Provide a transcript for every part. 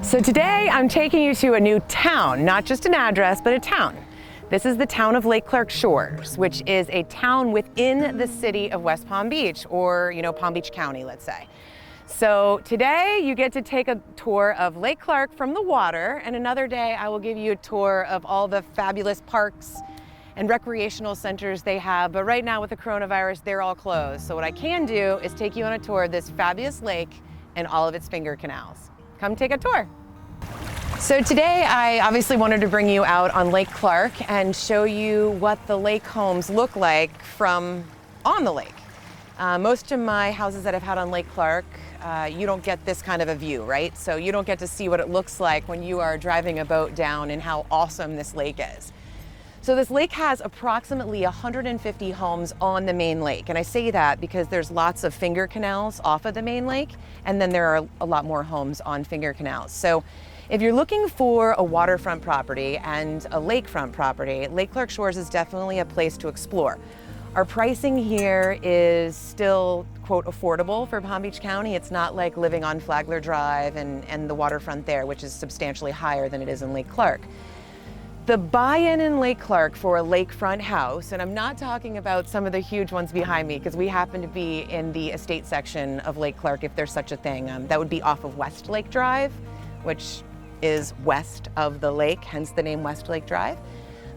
So today I'm taking you to a new town, not just an address, but a town. This is the town of Lake Clark Shores, which is a town within the city of West Palm Beach, or Palm Beach County, let's say. So today you get to take a tour of Lake Clark from the water, and another day I will give you a tour of all the fabulous parks and recreational centers they have. But right now with the coronavirus, they're all closed. So what I can do is take you on a tour of this fabulous lake and all of its finger canals. Come take a tour. So today I obviously wanted to bring you out on Lake Clark and show you what the lake homes look like from on the lake. Most of my houses that I've had on Lake Clark, you don't get this kind of a view, right? So you don't get to see what it looks like when you are driving a boat down and how awesome this lake is. So this lake has approximately 150 homes on the main lake. And I say that because there's lots of finger canals off of the main lake, and then there are a lot more homes on finger canals. So if you're looking for a waterfront property and a lakefront property, Lake Clark Shores is definitely a place to explore. Our pricing here is still, quote, affordable for Palm Beach County. It's not like living on Flagler Drive and the waterfront there, which is substantially higher than it is in Lake Clark. The buy-in in Lake Clark for a lakefront house, and I'm not talking about some of the huge ones behind me because we happen to be in the estate section of Lake Clark, if there's such a thing. That would be off of Westlake Drive, which is west of the lake, hence the name Westlake Drive.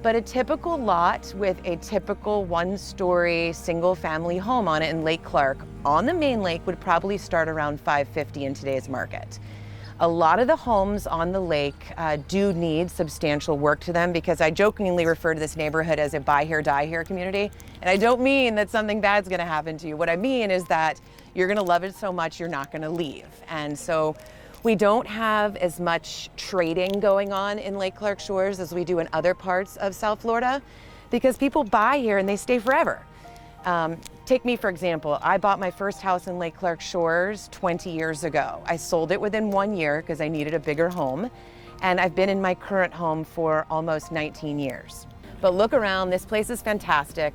But a typical lot with a typical one-story single-family home on it in Lake Clark on the main lake would probably start around $550 in today's market. A lot of the homes on the lake do need substantial work to them, because I jokingly refer to this neighborhood as a buy here, die here community. And I don't mean that something bad's gonna happen to you. What I mean is that you're gonna love it so much you're not gonna leave. And so we don't have as much trading going on in Lake Clark Shores as we do in other parts of South Florida, because people buy here and they stay forever. Take me, for example. I bought my first house in Lake Clark Shores 20 years ago. I sold it within 1 year because I needed a bigger home, and I've been in my current home for almost 19 years. But look around, this place is fantastic.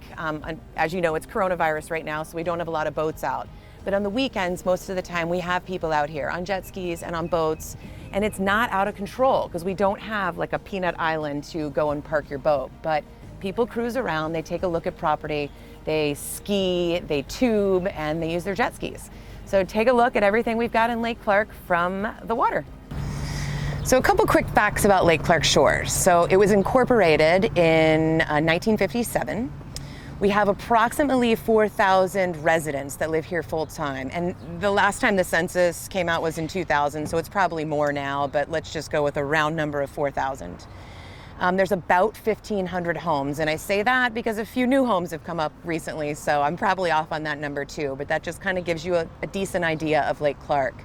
As you know, it's coronavirus right now, so we don't have a lot of boats out. But on the weekends, most of the time, we have people out here on jet skis and on boats, and it's not out of control because we don't have like a peanut island to go and park your boat. But people cruise around, they take a look at property, they ski, they tube, and they use their jet skis. So take a look at everything we've got in Lake Clark from the water. So a couple quick facts about Lake Clark Shores. So it was incorporated in 1957. We have approximately 4,000 residents that live here full time. And the last time the census came out was in 2000, so it's probably more now, but let's just go with a round number of 4,000. There's about 1,500 homes, and I say that because a few new homes have come up recently, so I'm probably off on that number too, but that just kind of gives you a decent idea of Lake Clark.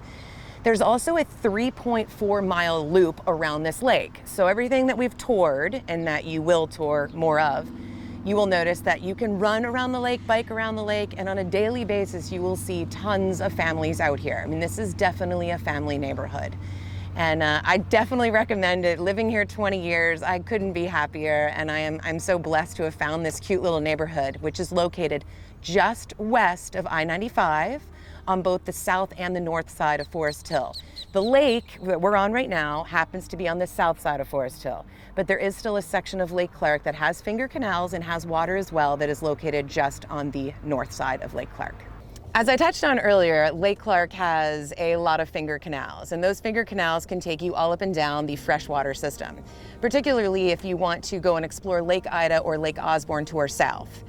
There's also a 3.4-mile loop around this lake. So everything that we've toured, and that you will tour more of, you will notice that you can run around the lake, bike around the lake, and on a daily basis you will see tons of families out here. I mean, this is definitely a family neighborhood. And I definitely recommend it. Living here 20 years, I couldn't be happier, and I'm so blessed to have found this cute little neighborhood, which is located just west of I-95 on both the south and the north side of Forest Hill. The lake that we're on right now happens to be on the south side of Forest Hill, but there is still a section of Lake Clark that has finger canals and has water as well that is located just on the north side of Lake Clark. As I touched on earlier, Lake Clark has a lot of finger canals, and those finger canals can take you all up and down the freshwater system, particularly if you want to go and explore Lake Ida or Lake Osborne to our south.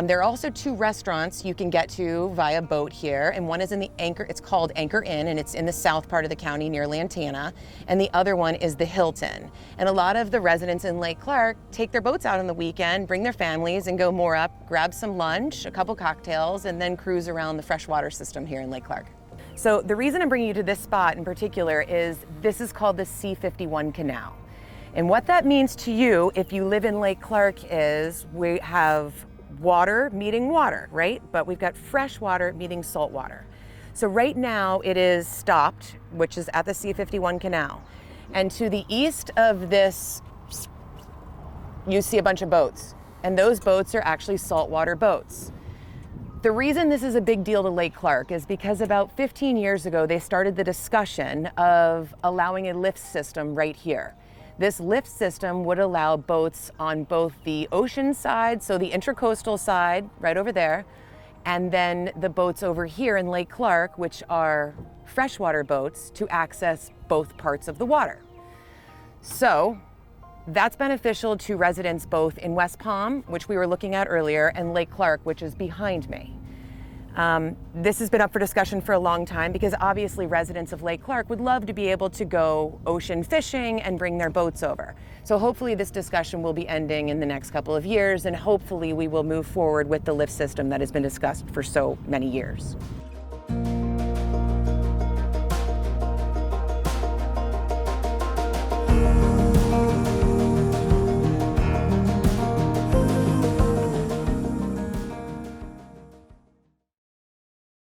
There are also 2 restaurants you can get to via boat here, and one is in the Anchor, it's called Anchor Inn, and it's in the south part of the county near Lantana, and the other one is the Hilton. And a lot of the residents in Lake Clark take their boats out on the weekend, bring their families, and go moor up, grab some lunch, a couple cocktails, and then cruise around the freshwater system here in Lake Clark. So the reason I'm bringing you to this spot in particular is this is called the C51 Canal. And what that means to you if you live in Lake Clark is we have water meeting water, right? But we've got fresh water meeting salt water. So right now it is stopped, which is at the C51 Canal. And to the east of this, you see a bunch of boats. And those boats are actually saltwater boats. The reason this is a big deal to Lake Clark is because about 15 years ago, they started the discussion of allowing a lift system right here. This lift system would allow boats on both the ocean side, so the intracoastal side, right over there, and then the boats over here in Lake Clark, which are freshwater boats, to access both parts of the water. So that's beneficial to residents both in West Palm, which we were looking at earlier, and Lake Clark, which is behind me. This has been up for discussion for a long time because obviously residents of Lake Clark would love to be able to go ocean fishing and bring their boats over. So hopefully this discussion will be ending in the next couple of years, and hopefully we will move forward with the lift system that has been discussed for so many years.